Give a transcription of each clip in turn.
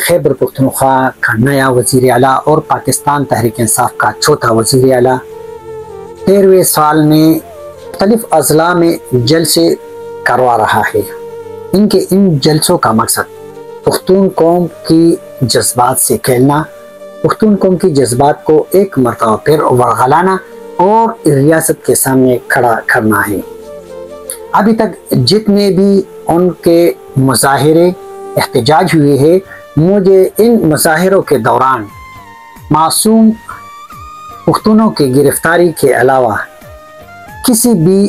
खैबर पख्तूनख्वा का नया वज़ीर आला और पाकिस्तान तहरीक इंसाफ का चौथा वज़ीर आला 13वें साल में मुख्तलिफ अज़ला में जलसे करवा रहा है। इनके इन जलसों का मकसद पख्तून कौम की जज्बात से खेलना, पख्तून कौम की जज्बात को एक मरतबा फिर वरगलाना और रियासत के सामने खड़ा करना है। अभी तक जितने भी उनके मुजाहिरे एहतजाज हुए हैं, मुझे इन मुजाहिरों के दौरान मासूम पख्तूनों की गिरफ्तारी के अलावा किसी भी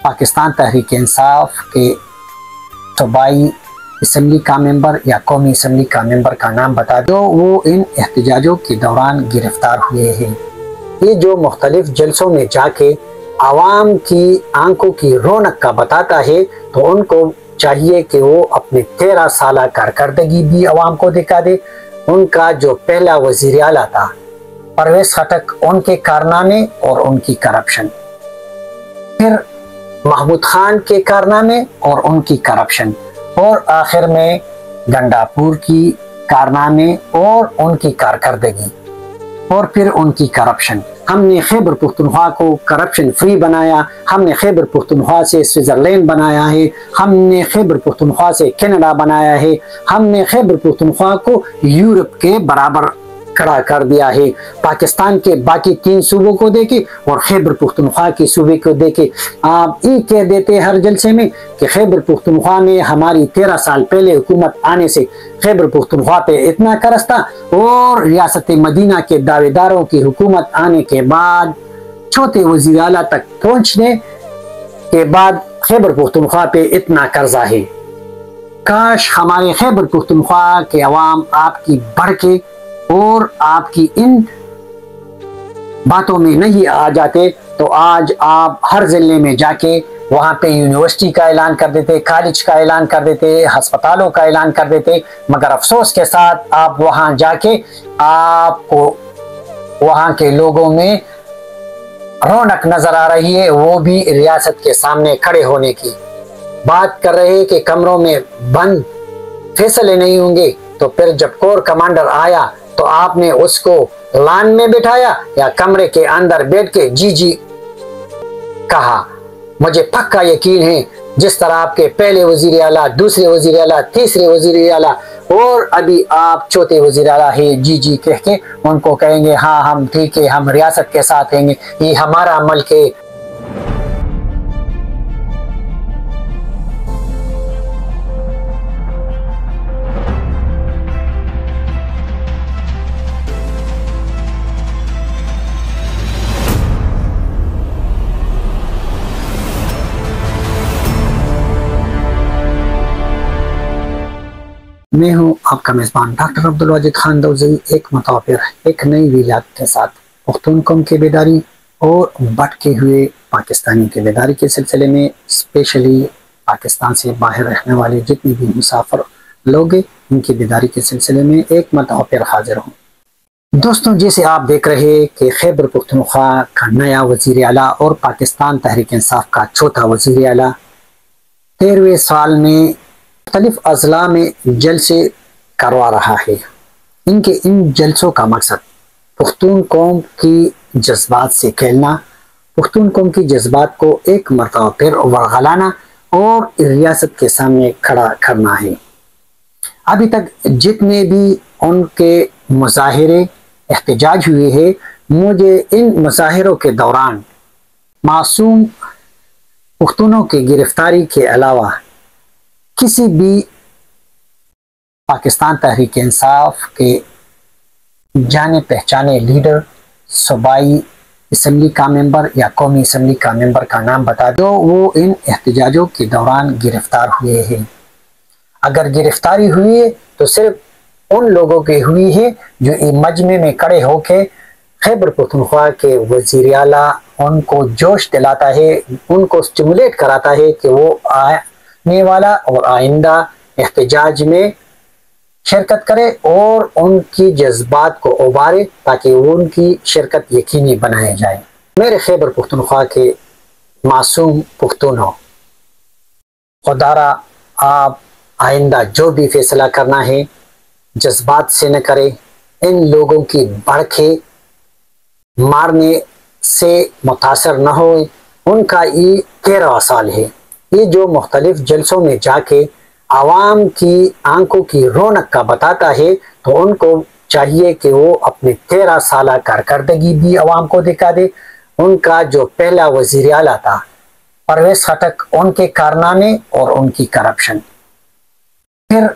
पाकिस्तान तहरीक इंसाफ के सूबाई असम्बली का मेंबर या कौमी असम्बली का मेंबर का नाम बता दो वो इन एहतजाजों के दौरान गिरफ्तार हुए हैं। ये जो मुख्तलिफ जलसों में जाके आवाम की आंखों की रौनक का बताता है, तो उनको चाहिए कि वो अपने 13 साल कारकर्दगी भी आवाम को दिखा दे। उनका जो पहला वज़ीर आला था परवेज़ खटक, उनके कारनामे और उनकी करप्शन, फिर महमूद खान के कारनामे और उनकी करप्शन, और आखिर में गंडापुर की कारनामे और उनकी कारकर्दगी, और फिर उनकी करप्शन। हमने खैबर पख्तूनख्वा को करप्शन फ्री बनाया, हमने खैबर पख्तूनख्वा से स्विट्ज़रलैंड बनाया है, हमने खैबर पख्तूनख्वा से कनाडा बनाया है, हमने खैबर पख्तूनख्वा को यूरोप के बराबर खड़ा कर दिया है। पाकिस्तान के बाकी 3 सूबों को देखे और खैबर पख्तूनख्वा के सूबे को देखे। आप ये कह देते हर जलसे में कि खैबर पख्तूनख्वा में हमारी 13 साल पहले हुकूमत आने से खैबर पख्तूनख्वा पे इतना कर्ज था, और रियासत मदीना के दावेदारों की हुकूमत आने के बाद चौथे वज़ीर आला तक पहुंचने के बाद खैबर पख्तूनख्वा पे इतना कर्जा है। काश हमारे खैबर पख्तूनख्वा के अवाम आपकी बढ़ के और आपकी इन बातों में नहीं आ जाते, तो आज आप हर जिले में जाके वहाँ पे यूनिवर्सिटी का ऐलान कर देते, कॉलेज का ऐलान कर देते, अस्पतालों का ऐलान कर देते। मगर अफसोस के साथ आप वहाँ जाके आपको वहाँ के लोगों में रौनक नजर आ रही है, वो भी रियासत के सामने खड़े होने की बात कर रहे हैं कि कमरों में बंद फैसले नहीं होंगे। तो फिर जब कोर कमांडर आया तो आपने उसको लान में बिठाया या कमरे के अंदर बैठ के जी जी कहा। मुझे पक्का यकीन है जिस तरह आपके पहले वजीर आला, दूसरे वजीर आला, तीसरे वजीर आला और अभी आप चौथे वजीर आला है जी जी कह के उनको कहेंगे हाँ हम ठीक है, हम रियासत के साथ रहेंगे, ये हमारा मुल्क है। मैं हूं आपका मेजबान डॉक्टर अब्दुल वाजिद खान दौज़ी। एक मरतबा फिर एक नई विलायत के साथ पख्तून कौम की बेदारी और भटके हुए पाकिस्तानी की बेदारी के सिलसिले में स्पेशली पाकिस्तान से बाहर रहने वाले जितने भी मुसाफिर लोग हैं उनकी बेदारी के सिलसिले में एक मरतबा फिर हाजिर हूँ। दोस्तों, जैसे आप देख रहे हैं कि खैबर पख्तूनख्वा का नया वज़ीर आला और पाकिस्तान तहरीक इंसाफ का चौथा वज़ीर आला 13वें साल में मुख्तलिफ अज़ला में जलसे करवा रहा है। इनके इन जलसों का मकसद पख्तून कौम की जज्बात से खेलना, पख्तून कौम की जज्बात को एक मरतबा फिर वरगलाना और रियासत के सामने खड़ा करना है। अभी तक जितने भी उनके मुजाहिरे एहतजाज हुए हैं, मुझे इन मुजाहिरों के दौरान मासूम पख्तूनों की गिरफ्तारी के अलावा किसी भी पाकिस्तान तहरीक इंसाफ के जाने पहचाने लीडर, सूबाई असम्बली का मेंबर या कौमी असम्बली का मेंबर का नाम बता दो वो इन एहतजाजों के दौरान गिरफ्तार हुए हैं। अगर गिरफ्तारी हुई है तो सिर्फ उन लोगों की हुई है जो इस मजमे में खड़े होके खैबर पख्तूनख्वा के वज़ीर आला उनको जोश दिलाता है, उनको स्टिमुलेट कराता है कि वो आने वाला और आइंदा एहतजाज में शिरकत करे और उनकी जज्बात को उबारे ताकि उनकी शिरकत यकीनी बनाई जाए। मेरे खैबर पख्तूनख्वा के मासूम पख्तूनों, खुदारा आप आइंदा जो भी फैसला करना है जज्बात से न करे। इन लोगों की भड़के मारने से मुतासर न हो। उनका ये 13वां साल है। ये जो मुख्तलिफ जलसों में जाके आवाम की आंखों की रौनक का बताता है, तो उनको चाहिए कि वो अपनी 13 साल कारकर्दगी भी आवाम को दिखा दे। उनका जो पहला वजीर आला था परवेज खटक, उनके कारनामे और उनकी करप्शन, फिर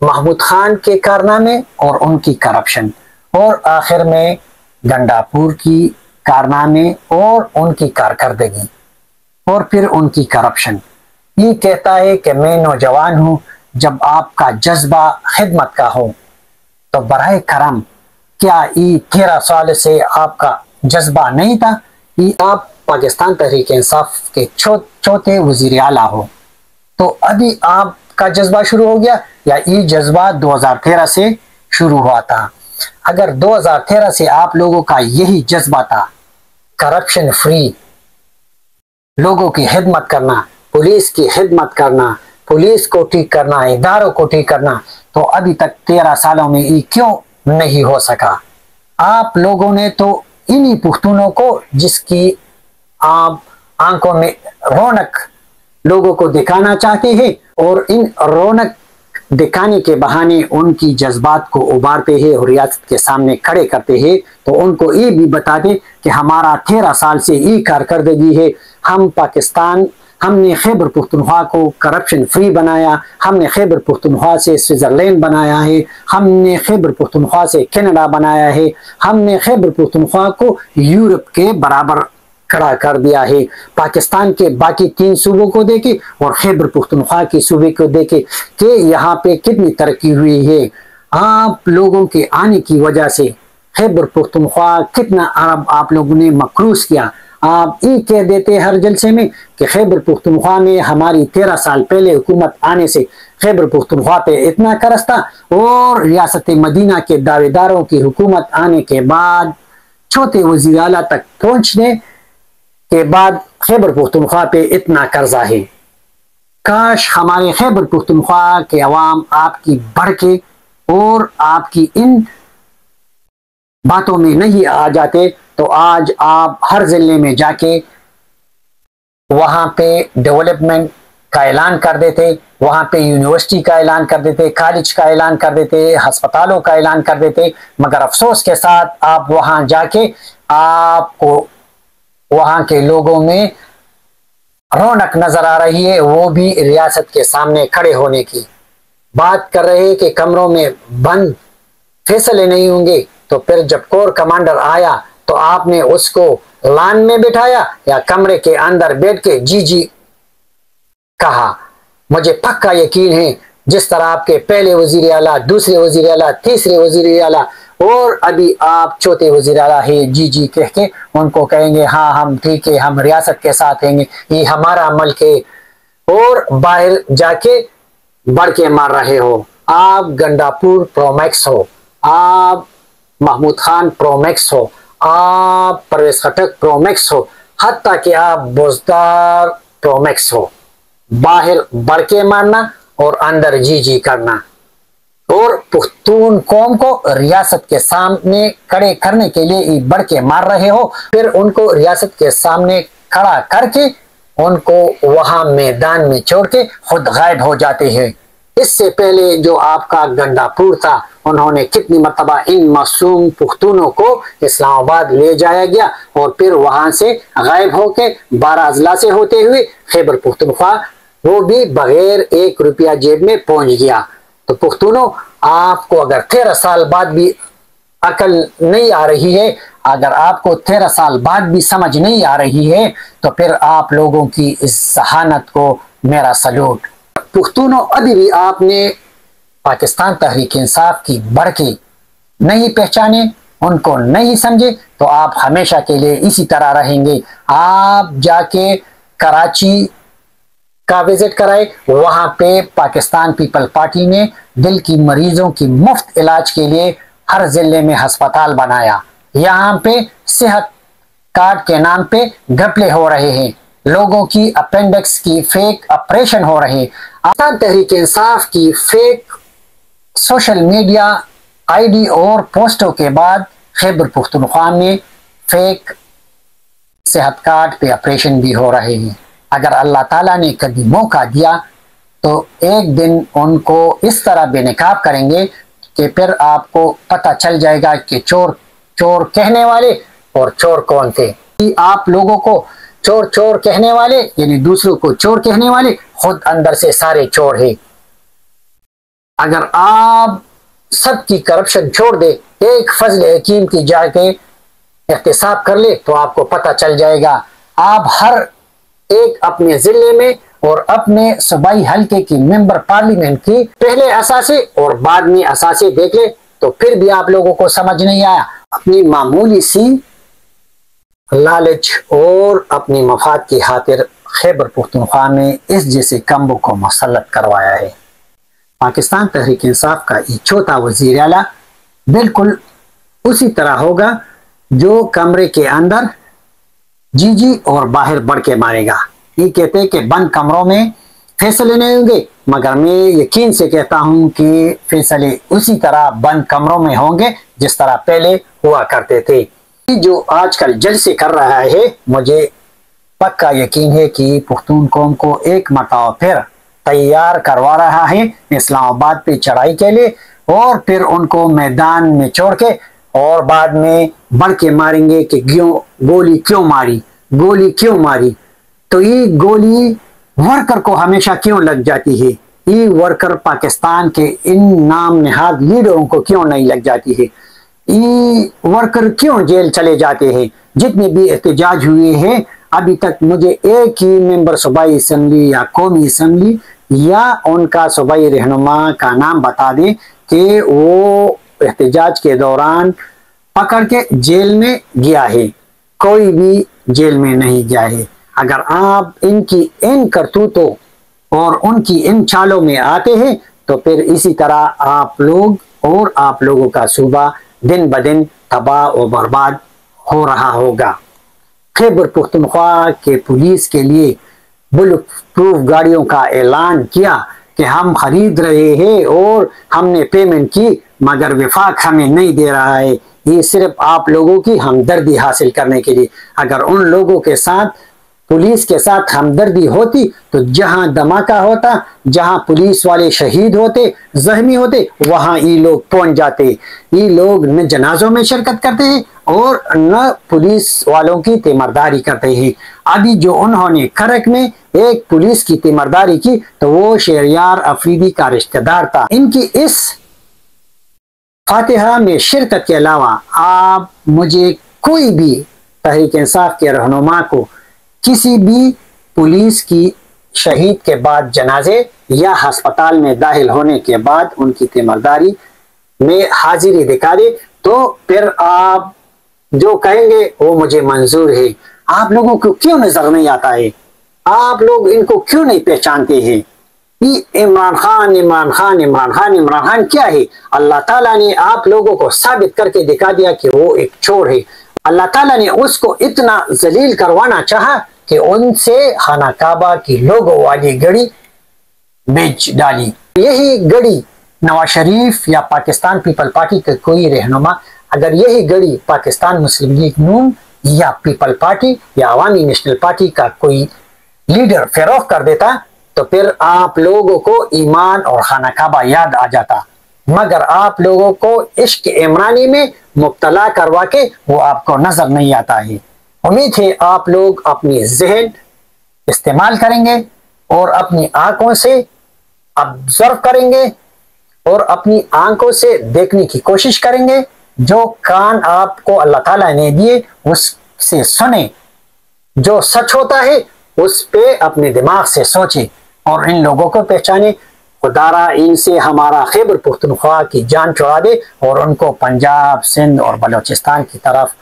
महमूद खान के कारनामे और उनकी करप्शन, और आखिर में गंडापुर की कारनामे और उनकी कारकर्दगी, और फिर उनकी करप्शन। ये कहता है कि मैं नौजवान हूँ। जब आपका जज्बा खिदमत का हो तो बराए करम क्या ये 13 साल से आपका जज्बा नहीं था? ये आप पाकिस्तान तहरीक इंसाफ के चौथे वजीर आला हो, तो अभी आपका जज्बा शुरू हो गया या ये जज्बा 2013 से शुरू हुआ था? अगर 2013 से आप लोगों का यही जज्बा था, करप्शन फ्री, लोगों की खिदमत करना, पुलिस की खिदमत करना, पुलिस को ठीक करना, इदारों को ठीक करना, तो अभी तक 13 सालों में ये क्यों नहीं हो सका? आप लोगों ने तो इन्हीं पुख्तूनों को, जिसकी आप आंखों में रौनक लोगों को दिखाना चाहते हैं और इन रौनक दिखाने के बहाने उनकी जज्बात को उबारते हैं और रियासत के सामने खड़े करते हैं, तो उनको ये भी बता दें कि हमारा 13 साल से ये कारकर्दगी है। हम पाकिस्तान, हमने खैबर पुख्तनख्वा को करप्शन फ्री बनाया, हमने खैबर पुख्तनख्वा से स्विट्जरलैंड बनाया है, हमने खैबर पुख्तनख्वा से कनाडा बनाया है, हमने खैबर पुख्तनख्वा को यूरोप के बराबर खड़ा कर दिया है। पाकिस्तान के बाकी 3 सूबों को देखे और खैबर पुख्तनख्वा के सूबे को देखे कि यहाँ पे कितनी तरक्की हुई है। आप लोगों के आने की वजह से खैबर पुख्तनख्वा कितना अरब आप लोगों ने मकरूज किया। आप ये कह देते हर जलसे में कि खैबर पुख्तनख्वा में हमारी 13 साल पहले हुकूमत आने से खैबर पुख्तनख्वा पे इतना कर्ज था, और रियासत मदीना के दावेदारों की हुकूमत आने के बाद चौथे वजीर आला तक पहुंचने के बाद खैबर पुख्तनख्वा पे इतना कर्जा है। काश हमारे खैबर पुख्तनख्वा के अवाम आपकी भड़के और आपकी इन बातों में नहीं आ जाते, तो आज आप हर जिले में जाके वहां पे डेवलपमेंट का ऐलान कर देते, वहां पे यूनिवर्सिटी का ऐलान कर देते, कॉलेज का ऐलान कर देते, अस्पतालों का ऐलान कर देते। मगर अफसोस के साथ आप वहां जाके आपको वहां के लोगों में रौनक नजर आ रही है, वो भी रियासत के सामने खड़े होने की बात कर रहे हैं कि कमरों में बंद फैसले नहीं होंगे। तो फिर जब कोर कमांडर आया तो आपने उसको लान में बिठाया या कमरे के अंदर बैठ के जी जी कहा? मुझे पक्का यकीन है जिस तरह आपके पहले वजीर आला, दूसरे वजीर आला, तीसरे वजीर आला और अभी आप चौथे वजीर आला है जी जी कह के उनको कहेंगे हाँ हम ठीक है, हम रियासत के साथ हैं, ये हमारा मुल्क है, और बाहर जाके बढ़ के मार रहे हो। आप गंडापुर प्रोमैक्स हो, आप महमूद खान प्रोमैक्स हो, आप परवेज खटक प्रोमैक्स हो, हत्ता कि आप बुजदार प्रोमैक्स हो। बाहर बढ़ के मारना और अंदर जी जी करना, और पुख्तून कौम को रियासत के सामने खड़े करने के लिए बढ़ के मार रहे हो, फिर उनको रियासत के सामने खड़ा करके उनको वहां मैदान में छोड़ के खुद गायब हो जाते हैं। इससे पहले जो आपका गंडापुर था, उन्होंने कितनी मरतबा इन मासूम पुख्तूनों को इस्लामाबाद ले जाया गया और फिर वहां से गायब होके 12 अजला से होते हुए खैबर पुख्तनख्वा, वो भी बगैर 1 रुपया जेब में पहुंच गया। तो पुख्तूनों, आपको अगर 13 साल बाद भी अकल नहीं आ रही है, अगर आपको 13 साल बाद भी समझ नहीं आ रही है, तो फिर आप लोगों की इस जहानत को मेरा सल्यूट। पुख्तूनों, अभी भी आपने पाकिस्तान तहरीक इंसाफ की बढ़के नहीं पहचाने, उनको नहीं समझे, तो आप हमेशा के लिए इसी तरह रहेंगे। आप जाके कराची का विजिट कराए, वहां पे पाकिस्तान पीपल पार्टी ने दिल की मरीजों की मुफ्त इलाज के लिए हर जिले में अस्पताल बनाया। यहाँ पे सेहत कार्ड के नाम पे घपले हो रहे हैं। लोगों की अपेंडिक्स की फेक ऑपरेशन हो रहे। पाकिस्तान तहरीक इंसाफ की फेक सोशल मीडिया आईडी और पोस्टों के बाद खैबर पुख्तनख्वा में फेक सेहत कार्ड पे ऑपरेशन भी हो रहे हैं। अगर अल्लाह ताला ने कभी मौका दिया तो एक दिन उनको इस तरह बेनकाब करेंगे कि फिर आपको पता चल जाएगा कि चोर चोर कहने वाले और चोर कौन थे। आप लोगों को चोर चोर कहने वाले यानी दूसरों को चोर कहने वाले खुद अंदर से सारे चोर हैं। अगर आप सबकी करप्शन छोड़ दे, एक फजल हकीम की जाके एहतिसाब कर ले तो आपको पता चल जाएगा। आप हर एक अपने जिले में और अपने सूबाई हल्के की मेंबर पार्लियामेंट की पहले असासे और बाद में असासे देख ले तो फिर भी आप लोगों को समझ नहीं आया। अपनी मामूली सी लालच और अपनी मफाद की खातिर खैबर पुख्तनख्वा में इस जैसे कम्बों को मुसल्लत करवाया है। पाकिस्तान तहरीक इंसाफ का ये चौथा वजीर आला बिल्कुल उसी तरह होगा जो कमरे के अंदर जी और बाहर बढ़ के मारेगा। ये कहते हैं कि बंद कमरों में फैसले नहीं होंगे, मगर मैं यकीन से कहता हूं कि फैसले उसी तरह बंद कमरों में होंगे जिस तरह पहले हुआ करते थे। जो आजकल जलसे कर रहा है, मुझे पक्का यकीन है कि पुख्तून कौम को एक मरतबा फिर तैयार करवा रहा है इस्लामाबाद पे चढ़ाई के लिए, और फिर उनको मैदान में छोड़ के और बाद में बढ़ के मारेंगे कि गोली क्यों मारी। तो ये गोली वर्कर को हमेशा क्यों लग जाती है, ये वर्कर पाकिस्तान के इन नाम नहाद लीडरों को क्यों नहीं लग जाती है, ये वर्कर क्यों जेल चले जाते हैं। जितने भी एहतजाज हुए हैं अभी तक मुझे एक ही मेंबर सूबाई असम्बली या कौमी असम्बली या उनका सूबाई रहनुमा का नाम बता दें कि वो एहतजाज के दौरान पकड़ के जेल में गया है। कोई भी जेल में नहीं गया है। अगर आप इनकी इन करतूतों और उनकी इन चालों में आते हैं तो फिर इसी तरह आप लोग और आप लोगों का सूबा दिन ब दिन तबाह और बर्बाद हो रहा होगा। खैबर पुख्तनख्वा के पुलिस के लिए बुलेट प्रूफ गाड़ियों का ऐलान किया कि हम खरीद रहे हैं और हमने पेमेंट की, मगर विफाक हमें नहीं दे रहा है। ये सिर्फ आप लोगों की हमदर्दी हासिल करने के लिए। अगर उन लोगों के साथ पुलिस के साथ हमदर्दी होती तो जहां धमाका होता, जहां पुलिस वाले शहीद होते, जख्मी होते, वहां ये लोग पहुंच जाते। ये लोग न जनाजों में शिरकत करते हैं और न पुलिस वालों की तीमरदारी करते हैं। अभी जो उन्होंने खरक में एक पुलिस की तीमरदारी की तो वो शहरियार अफरीदी का रिश्तेदार था। इनकी इस फातिहा में शिरकत के अलावा आप मुझे कोई भी तहरीक इंसाफ के रहनुमा को किसी भी पुलिस की शहीद के बाद जनाजे या अस्पताल में दाखिल होने के बाद उनकी तीमरदारी में हाजिरी दिखा दे तो फिर आप जो कहेंगे वो मुझे मंजूर है। आप लोगों को क्यों नजर नहीं आता है, आप लोग इनको क्यों नहीं पहचानते हैं। इमरान खान क्या है? अल्लाह ताला ने आप लोगों को साबित करके दिखा दिया कि वो एक चोर है। अल्लाह ताला ने उसको इतना जलील करवाना चाहा कि उनसे खाना काबा की लोगों वाली घड़ी बेच डाली। यही घड़ी नवाज शरीफ या पाकिस्तान पीपल पार्टी के कोई रहनुमा अगर यही घड़ी पाकिस्तान मुस्लिम लीग नून या पीपल पार्टी या अवामी नेशनल पार्टी का कोई लीडर फरोख्त कर देता तो फिर आप लोगों को ईमान और खाना काबा याद आ जाता। मगर आप लोगों को इश्क इमरानी में मुब्तला करवा के वो आपको नजर नहीं आता है। उम्मीद है आप लोग अपनी जहन इस्तेमाल करेंगे और अपनी आंखों से ऑब्जर्व करेंगे और अपनी आंखों से देखने की कोशिश करेंगे। जो कान आपको अल्लाह ताला ने दिए उससे सुने, जो सच होता है उस पे अपने दिमाग से सोचे और इन लोगों को पहचाने। खुदारा इनसे हमारा खैबर पुख्तनख्वा की जान छुड़ा दे और उनको पंजाब, सिंध और बलूचिस्तान की तरफ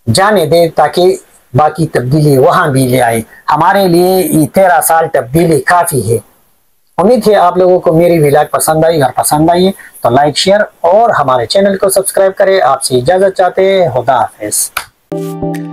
जाने दे ताकि बाकी तब्दीली वहां भी ले आए। हमारे लिए ये 13 साल तब्दीली काफी है। उम्मीद है आप लोगों को मेरी व्लॉग पसंद आई, और पसंद आई तो लाइक, शेयर और हमारे चैनल को सब्सक्राइब करें। आपसे इजाजत चाहते हैं। खुदा हाफिज।